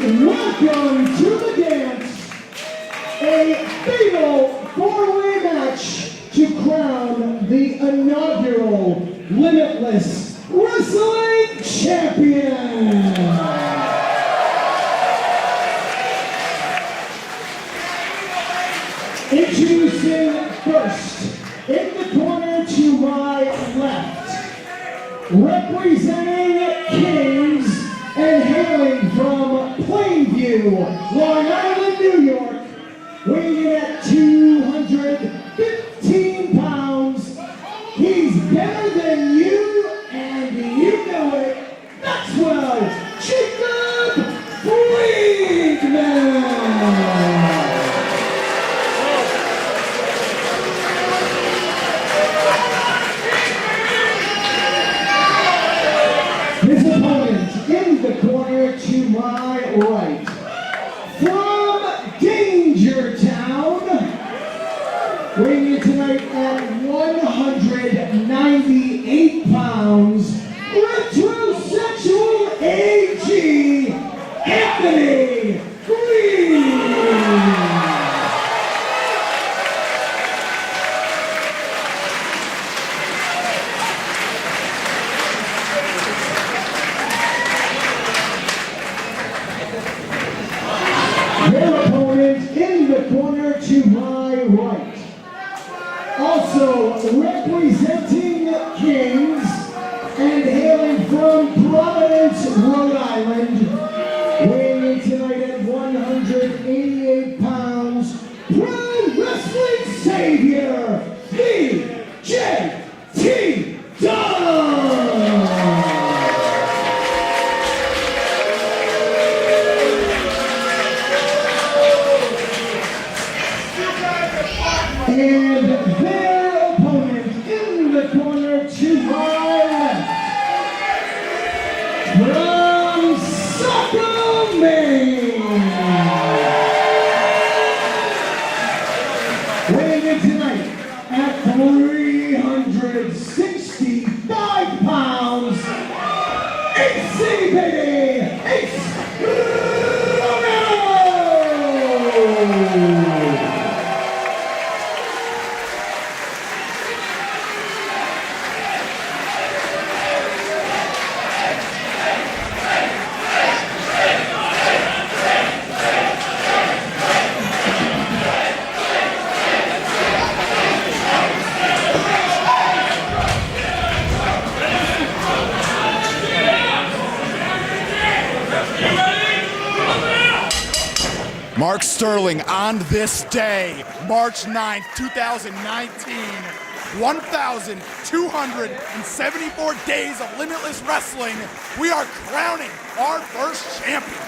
Welcome to the dance, a fatal four-way match to crown the inaugural Limitless Wrestling Champion. Introducing first, in the corner to my left, representing Kings and hailing from Plainview, Long Island, New York, weighing in at 215 pounds. He's better than you, and you know it. Maxwell Jacob Friedman. His opponent in the corner to my right, from Danger Town, weighing in tonight at 198 pounds, retrosexual AG, Anthony Greene. Their opponent in the corner to my right, also representing Kings and hailing from Providence, Rhode Island, weighing in tonight at 188 pounds, Pro Wrestling Savior, BJT Dunn. And their opponent in the corner to my left, from Saco, Maine, weighing in tonight at 365 pounds, AC baby, Ace Romero. Mark Sterling on this day, March 9th, 2019, 1,274 days of Limitless Wrestling, we are crowning our first champion.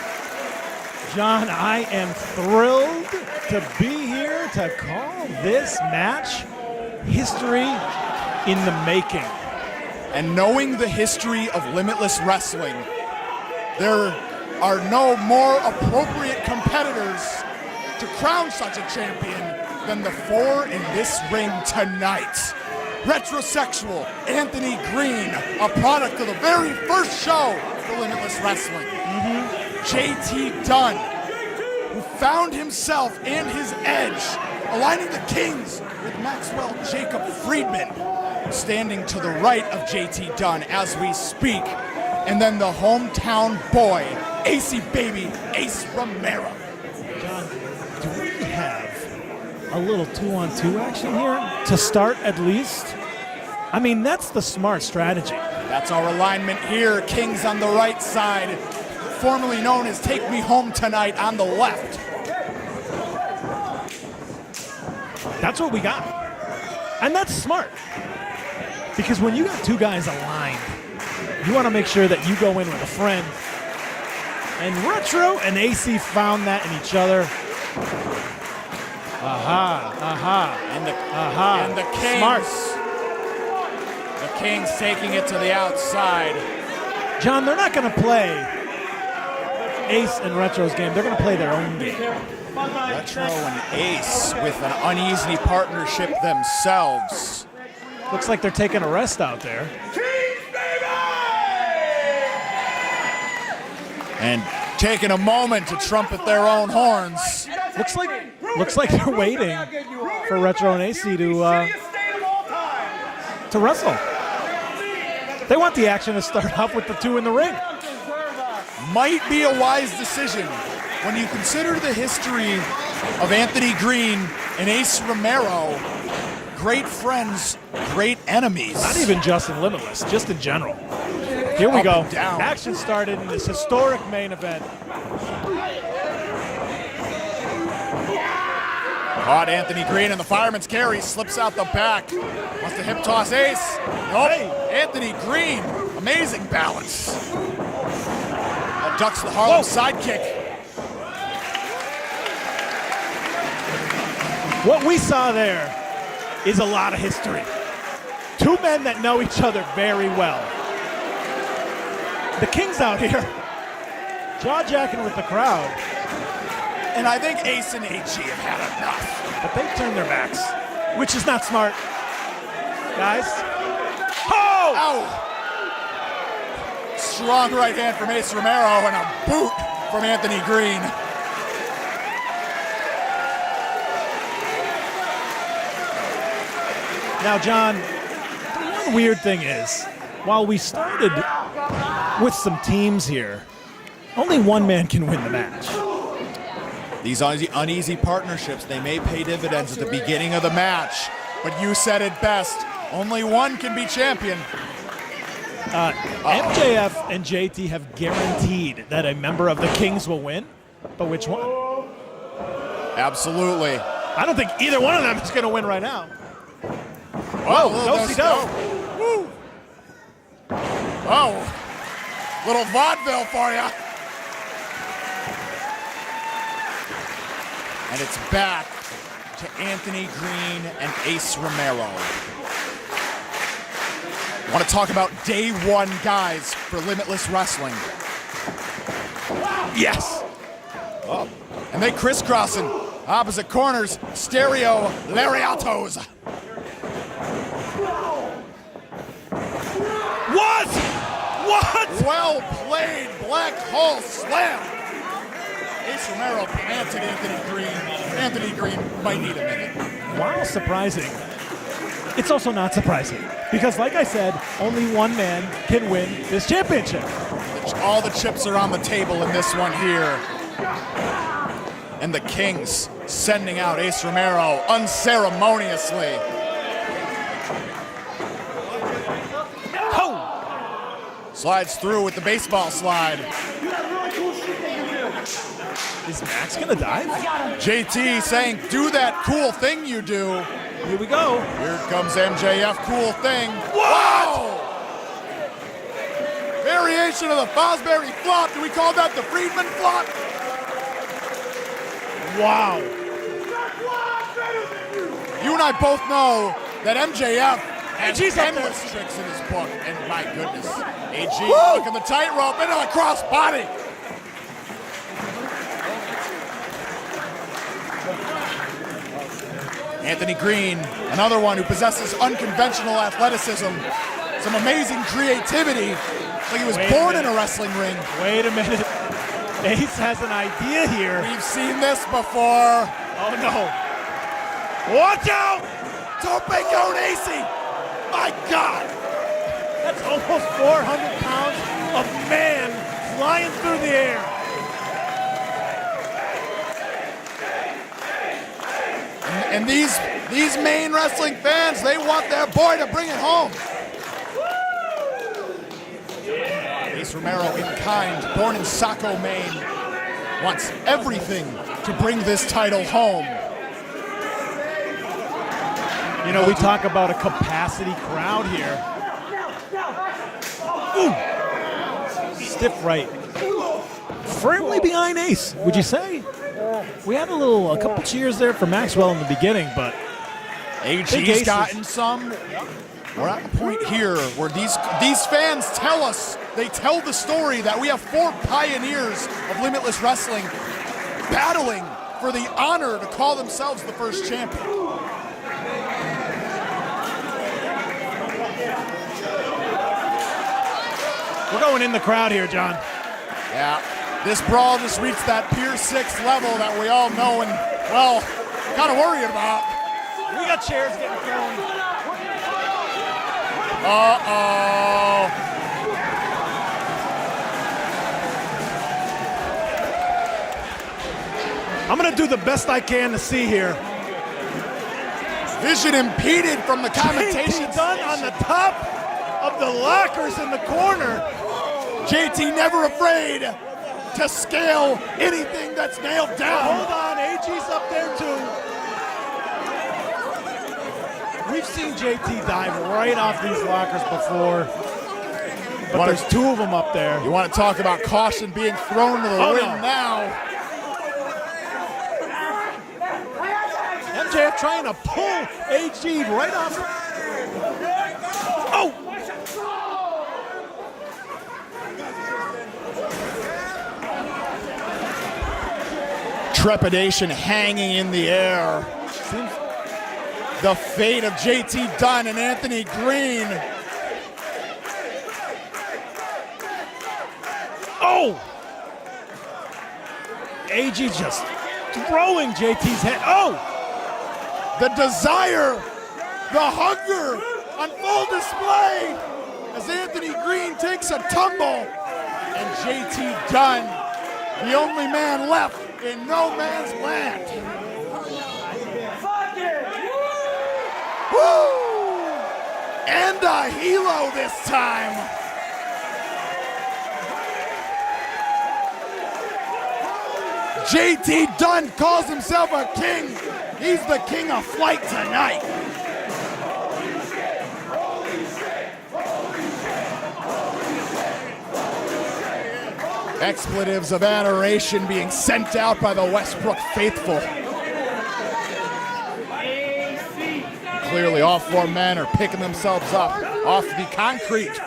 John, I am thrilled to be here to call this match history in the making. And knowing the history of Limitless Wrestling, there are no more appropriate competitors to crown such a champion than the four in this ring tonight. Retrosexual Anthony Greene, a product of the very first show for Limitless Wrestling. JT Dunn, who found himself and his edge, aligning the Kings with Maxwell Jacob Friedman, standing to the right of JT Dunn as we speak. And then the hometown boy, AC baby, Ace Romero. John, do we have a little 2-on-2 action here to start at least? I mean, that's the smart strategy. That's our alignment here. Kings on the right side, formerly known as Take Me Home Tonight on the left. That's what we got. And that's smart. Because when you got two guys aligned, you want to make sure that you go in with a friend. And Retro and AC found that in each other. And the Kings. Smart. The Kings taking it to the outside. John, they're not going to play Ace and Retro's game. They're going to play their own game. Retro and Ace with an uneasy partnership themselves. Looks like they're taking a rest out there. And taking a moment to trumpet their own horns. Looks like they're waiting for Retro and AC to wrestle. They want the action to start off with the two in the ring. Might be a wise decision when you consider the history of Anthony Greene and Ace Romero. Great friends, great enemies. Not even just in Limitless, just in general. Here we go. Down. Action started in this historic main event. Caught Anthony Greene and the fireman's carry, slips out the back. Wants to hip toss Ace. Nope. Anthony Greene, amazing balance. Ducks the Harlem sidekick. What we saw there is a lot of history. Two men that know each other very well. The King's out here, jaw-jacking with the crowd. And I think Ace and AG have had enough. But they've turned their backs, which is not smart. Guys. Oh! Ow! Strong right hand from Ace Romero and a boot from Anthony Greene. Now, John, the one weird thing is, while we started with some teams here, only one man can win the match. These uneasy partnerships, they may pay dividends at the beginning of the match, but you said it best. Only one can be champion. MJF and JT have guaranteed that a member of the Kings will win, but which one? Absolutely. I don't think either one of them is going to win right now. Whoa, do-si-do. Woo. Oh, little vaudeville for you. And it's back to Anthony Greene and Ace Romero. I want to talk about day one guys for Limitless Wrestling. Yes. Oh. And they crisscrossing opposite corners, stereo lariatos. What? Well played, Black Hole Slam. Ace Romero planted Anthony Greene. Anthony Greene might need a minute. While surprising, it's also not surprising. Because like I said, only one man can win this championship. All the chips are on the table in this one here. And the Kings sending out Ace Romero unceremoniously. Slides through with the baseball slide. Is Max gonna dive? JT saying, do that cool thing you do. Here we go. Here comes MJF, cool thing. What? Whoa! Variation of the Fosbury flop. Do we call that the Friedman flop? Wow. You and I both know that MJF has AG's up endless there. tricks in his book. And my goodness, AG looking the tightrope into the cross body. Anthony Greene, another one who possesses unconventional athleticism, some amazing creativity, like he was born in a wrestling ring. Wait a minute. Ace has an idea here. We've seen this before. Oh no. Watch out! Tope con AC. My God. That's almost 400 pounds of man flying through the air. And these Maine wrestling fans, they want their boy to bring it home. Ace Romero in kind, born in Saco, Maine, wants everything to bring this title home. You know, we talk about a capacity crowd here. Ooh. Stiff right. Firmly behind Ace, would you say? We had a couple cheers there for Maxwell in the beginning, but AG's gotten some. We're at the point here where these fans tell us, they tell the story that we have four pioneers of Limitless Wrestling battling for the honor to call themselves the first champion. we're going in the crowd here, John. Yeah. This brawl just reached that Pier 6 level that we all know and, well, kind of worried about. We got chairs getting thrown. Uh-oh. I'm going to do the best I can to see here. Vision impeded from the commentation. JT Dunn on the top of the lockers in the corner. JT never afraid to scale anything that's nailed down. Hold on, AG's up there too. We've seen JT dive right off these lockers before, but there's two of them up there. You want to talk about caution being thrown to the wind now. MJF trying to pull AG right off. Oh! Trepidation hanging in the air. The fate of JT Dunn and Anthony Greene. Oh! AG just throwing JT's head. Oh! The desire, the hunger on full display as Anthony Greene takes a tumble. And JT Dunn, the only man left in no man's land. Woo! And a helo this time. JT Dunn calls himself a king. He's the king of flight tonight. Expletives of adoration being sent out by the Westbrook faithful. Clearly all four men are picking themselves up off the concrete.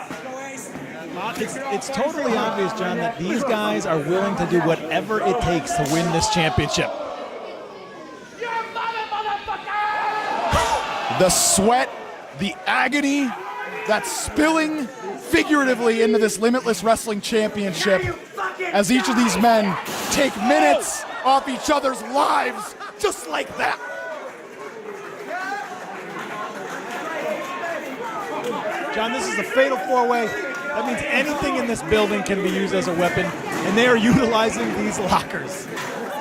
It's totally obvious, John, that these guys are willing to do whatever it takes to win this championship. The sweat, the agony that's spilling figuratively into this Limitless Wrestling Championship as each of these men take minutes off each other's lives just like that. John, this is a fatal four-way. That means anything in this building can be used as a weapon, and they are utilizing these lockers.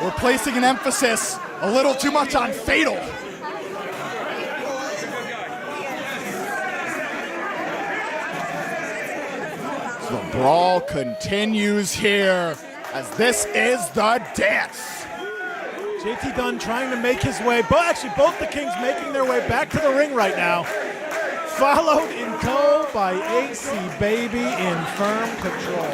We're placing an emphasis a little too much on fatal. The brawl continues here as this is the dance. JT Dunn trying to make his way, but actually both the Kings making their way back to the ring right now. Followed in tow by AC Baby in firm control.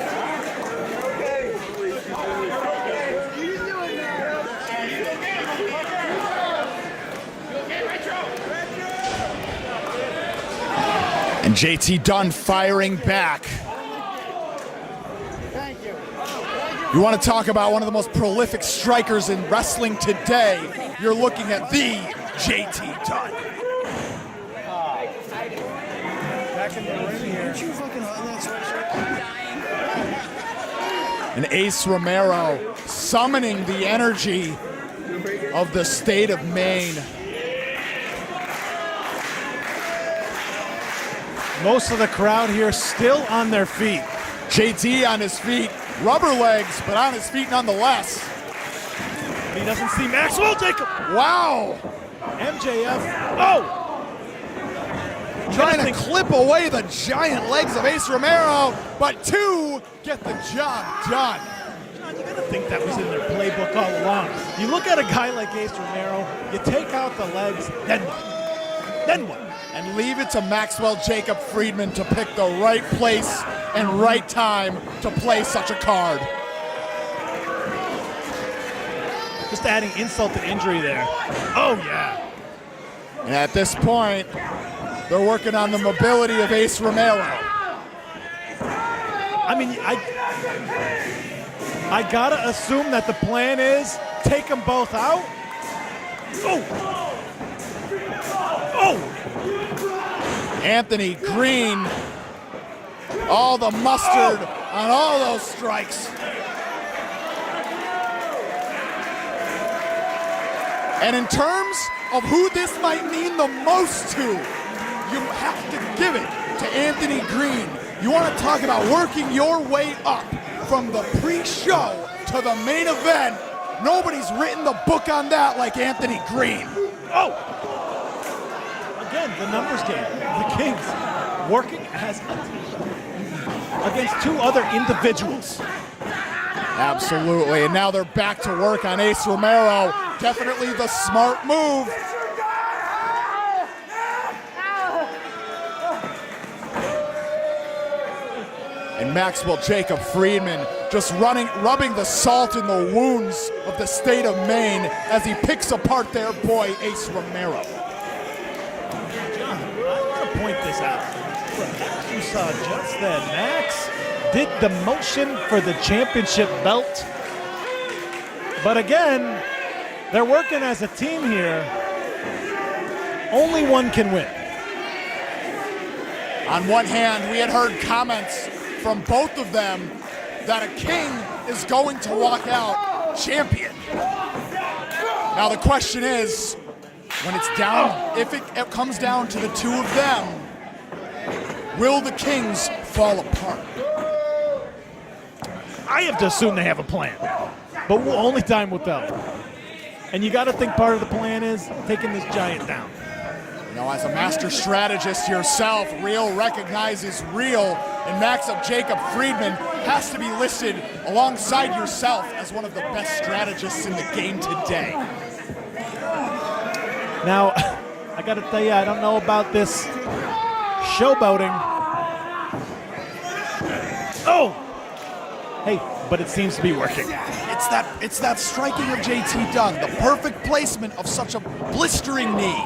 And JT Dunn firing back. You want to talk about one of the most prolific strikers in wrestling today, you're looking at the JT Dunn. Back in the ring here. And Ace Romero summoning the energy of the state of Maine. Most of the crowd here still on their feet. JT on his feet, rubber legs, but on his feet nonetheless. He doesn't see Maxwell Jacob. Wow! MJF. Oh! Trying to clip away the giant legs of Ace Romero, but two get the job done. John, you gotta think that was in their playbook all along. You look at a guy like Ace Romero, you take out the legs, then what? Then what? And leave it to Maxwell Jacob Friedman to pick the right place and right time to play such a card. Just adding insult to injury there. Oh, yeah. And at this point, they're working on the mobility of Ace Romero. I mean, I gotta assume that the plan is take them both out. Oh! Oh! Anthony Greene, all the mustard on all those strikes. And in terms of who this might mean the most to, you have to give it to Anthony Greene. You want to talk about working your way up from the pre-show to the main event. Nobody's written the book on that like Anthony Greene. Oh! Again, the numbers game. The Kings working as a team against two other individuals. Absolutely, and now they're back to work on Ace Romero. Definitely the smart move. And Maxwell Jacob Friedman just rubbing the salt in the wounds of the state of Maine as he picks apart their boy Ace Romero. John, I want to point this out. Look, you saw just then, Max did the motion for the championship belt. But again, they're working as a team here. Only one can win. On one hand, we had heard comments from both of them that a king is going to walk out champion. Now the question is, when it's down, if it comes down to the two of them, will the Kings fall apart? I have to assume they have a plan, but only time will tell. And you got to think part of the plan is taking this giant down. You know, as a master strategist yourself, real recognizes real, and Maxwell Jacob Friedman has to be listed alongside yourself as one of the best strategists in the game today. Now, I got to tell you, I don't know about this showboating. Oh! Hey, but it seems to be working. It's that striking of JT Dunn, the perfect placement of such a blistering knee.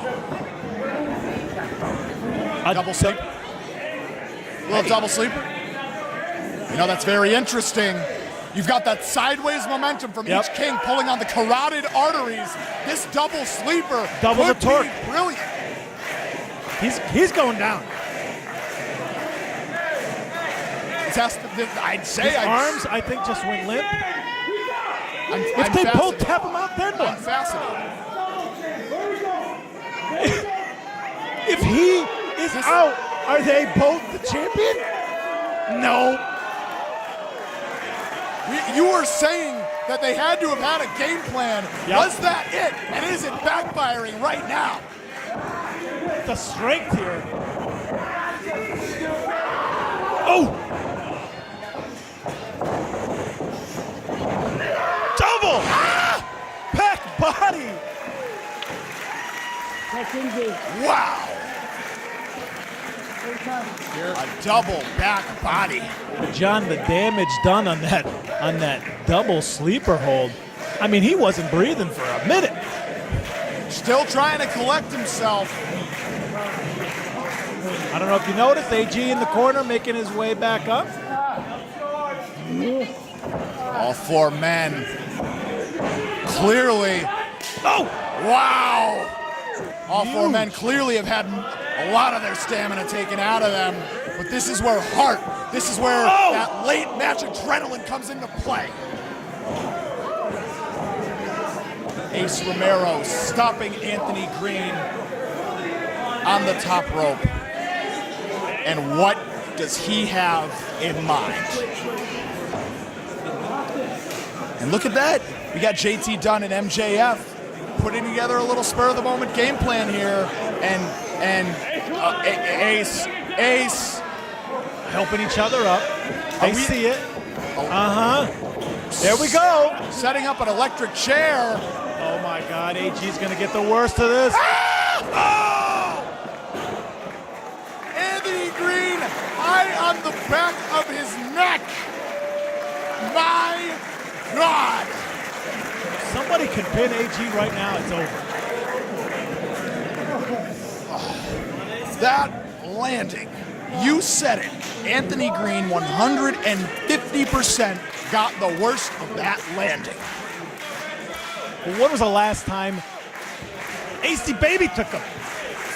Double sleeper. Little double sleeper. You know, that's very interesting. You've got that sideways momentum from each king pulling on the carotid arteries. This double sleeper double the torque. Brilliant. He's going down. I'd say his arms, I think, just went limp. If they both tap him out, then what? I'm fascinated. If he is out, are they both the champion? No. You were saying that they had to have had a game plan. Yep. Was that it? And is it backfiring right now? The strength here. Oh! Double! Ah! Back body! Wow! A double back body. John, the damage done on that double sleeper hold. I mean, he wasn't breathing for a minute. Still trying to collect himself. I don't know if you noticed, AG in the corner making his way back up. All four men clearly. Oh! Wow! All four men clearly have had a lot of their stamina taken out of them. But this is where this is where that late match adrenaline comes into play. Ace Romero stopping Anthony Greene on the top rope. And what does he have in mind? And look at that. We got JT Dunn and MJF putting together a little spur of the moment game plan here. And Ace helping each other up. They see it. There we go. Setting up an electric chair. Oh my God, AG's gonna get the worst of this. Oh! Anthony Greene, eye on the back of his neck. My God. If somebody can pin AG right now, it's over. That landing, you said it. Anthony Greene 150% got the worst of that landing. Well, when was the last time AC Baby took a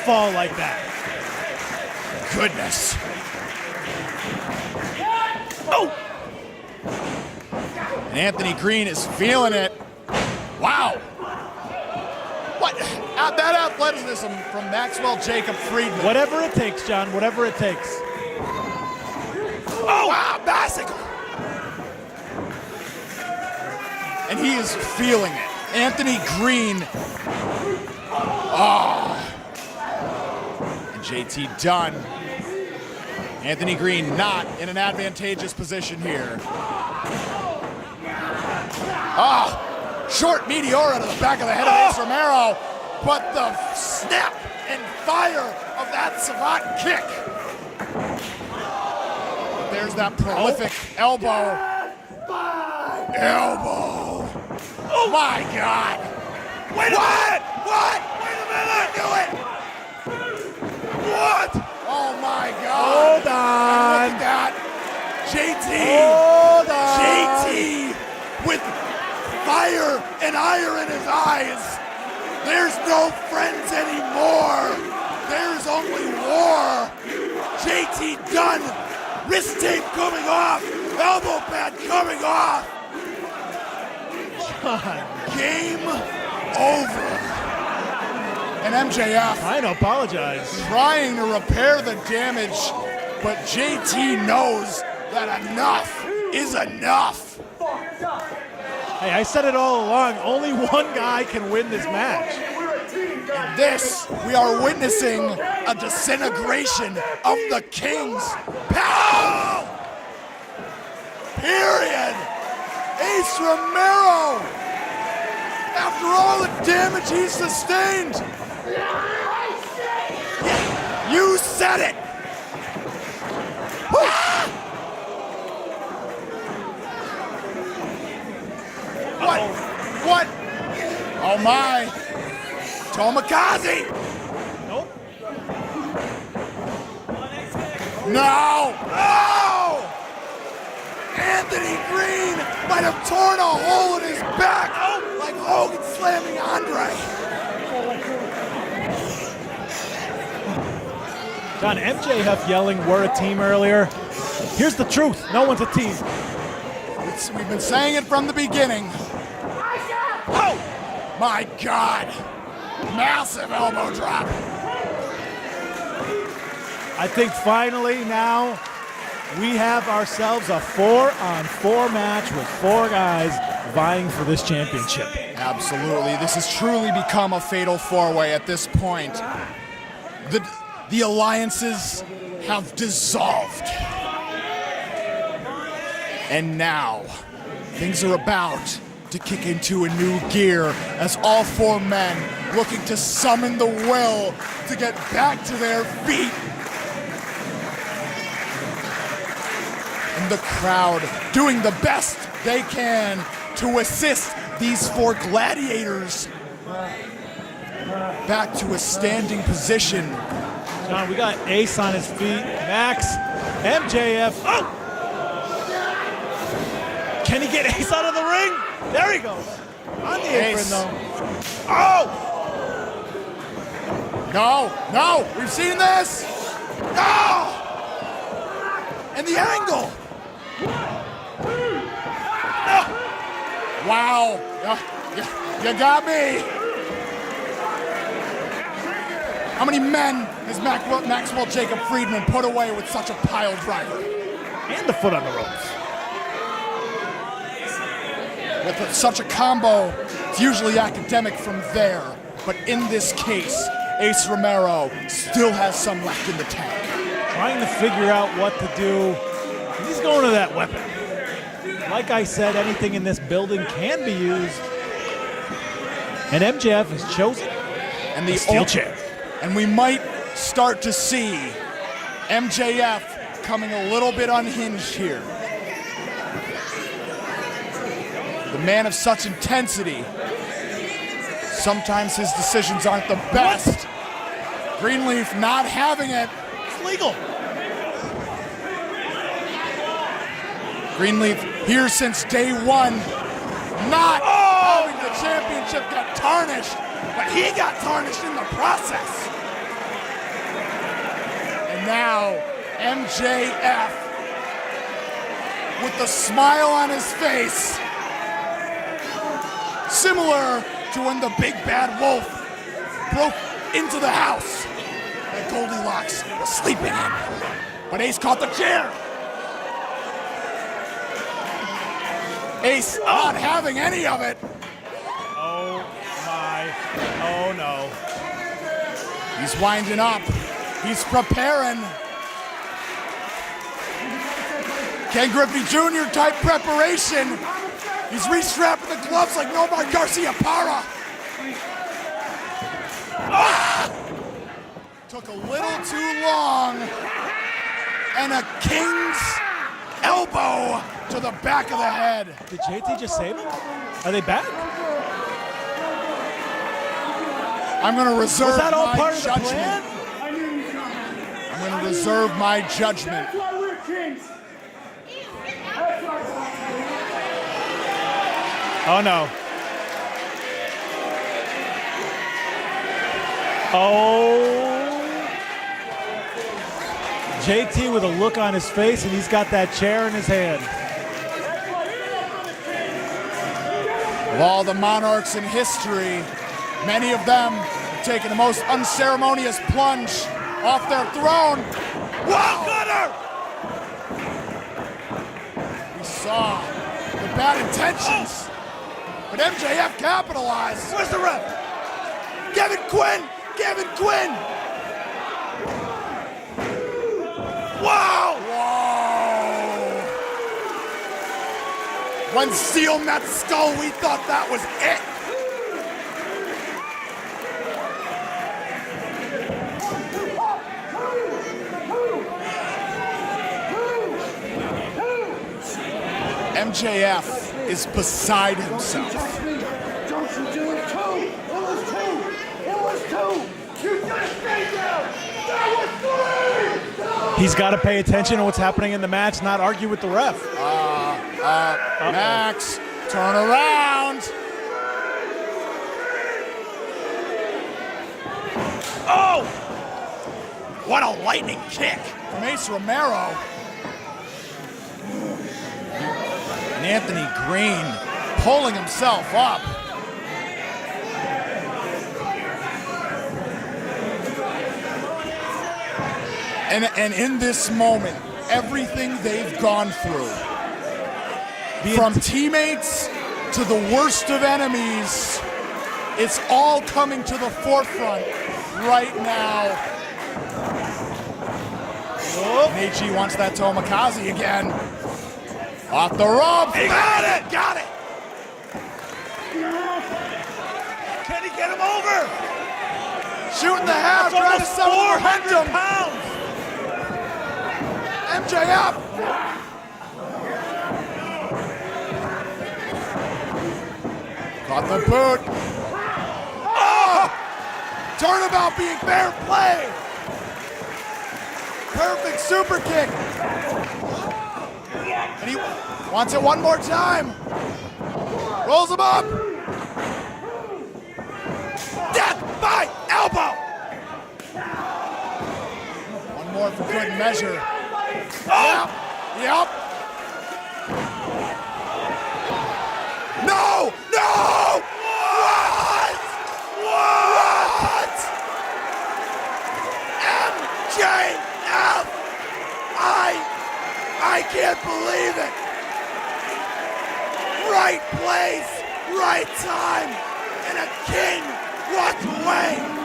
fall like that? Goodness. Oh! And Anthony Greene is feeling it. Wow. What? That athleticism from Maxwell Jacob Friedman. Whatever it takes, John, whatever it takes. Oh, wow, bicycle. And he is feeling it. Anthony Greene. Oh. And JT Dunn. Anthony Greene not in an advantageous position here. Oh, short meteora to the back of the head of Ace Romero. But the snap and fire of that savant kick. There's that prolific elbow. Elbow. Oh my God. Wait a minute. What? Wait a minute. Do it. What? Oh my God. Hold on. Look at that. JT. Hold on. JT with fire and ire in his eyes. There's no friends anymore. There's only war. JT Dunn, wrist tape coming off, elbow pad coming off. John. Game over. And MJF Trying to apologize. trying to repair the damage, but JT knows that enough is enough. Hey, I said it all along. Only one guy can win this match. In this, we are witnessing a disintegration of the King's power. Period. Ace Romero, after all the damage he sustained, you said it. What? Oh my. Tomikaze. Nope. No. Anthony Greene might have torn a hole in his back like Hogan slamming Andre. John, MJF yelling, "We're a team" earlier. Here's the truth. No one's a team. We've been saying it from the beginning. Oh my God. Massive elbow drop. I think finally now we have ourselves a 4-on-4 match with 4 guys vying for this championship. Absolutely. This has truly become a fatal 4-way at this point. The alliances have dissolved. And now things are about to kick into a new gear as all 4 men looking to summon the will to get back to their feet. And the crowd doing the best they can to assist these 4 gladiators back to a standing position. John, we got Ace on his feet. Max, MJF. Oh! Can he get Ace out of the ring? There he goes. On the apron, though. Oh! No, we've seen this. No! And the angle. No. Wow, you got me. How many men has Maxwell Jacob Friedman put away with such a pile driver? And the foot on the ropes. With such a combo, it's usually academic from there. But in this case, Ace Romero still has some left in the tank. Trying to figure out what to do. He's going to that weapon. Like I said, anything in this building can be used. And MJF has chosen the steel chair. And we might start to see MJF coming a little bit unhinged here. The man of such intensity, sometimes his decisions aren't the best. Greenleaf not having it. It's legal. Greenleaf here since day one, not having the championship get tarnished, but he got tarnished in the process. And now, MJF, with the smile on his face, similar to when the big bad wolf broke into the house that Goldilocks was sleeping in. But Ace caught the chair. Ace not having any of it. Oh my, oh no. He's winding up. He's preparing. Ken Griffey Jr. type preparation. He's restrapping the gloves like Nomar Garcia Parra. Ah! Took a little too long. And a King's elbow to the back of the head. Did JT just save him? Are they back? I'm going to reserve Was that all my part of the judgment. plan? I'm going to reserve my judgment. That's why we're kings. Oh no. Oh. JT with a look on his face, and he's got that chair in his hand. Of all the monarchs in history, many of them have taken the most unceremonious plunge off their throne. Wow! Cutter! We saw the bad intentions, but MJF capitalized. Where's the ref? Kevin Quinn! Kevin Quinn! Wow! Whoa! When steel met skull, we thought that was it. MJF is beside himself. Don't you do it too! It was two! It was two! You just stay down! That was three! He's got to pay attention to what's happening in the match, not argue with the ref. Max, turn around. Oh! What a lightning kick from Ace Romero. And Anthony Greene pulling himself up. And in this moment, everything they've gone through, from teammates to the worst of enemies, it's all coming to the forefront right now. Meiji wants that Tomikaze again. Off the rope. He got it! Got it! Can he get him over? Shooting the half, trying to sell momentum. Pounds. MJF. Caught the boot. Oh! Turnabout being fair play. Perfect super kick. And he wants it one more time. Rolls him up. Death by elbow. One more for good measure. Oh! Yep. No! No! What? What? MJF! I can't believe it. Right place, right time, and a king walked away.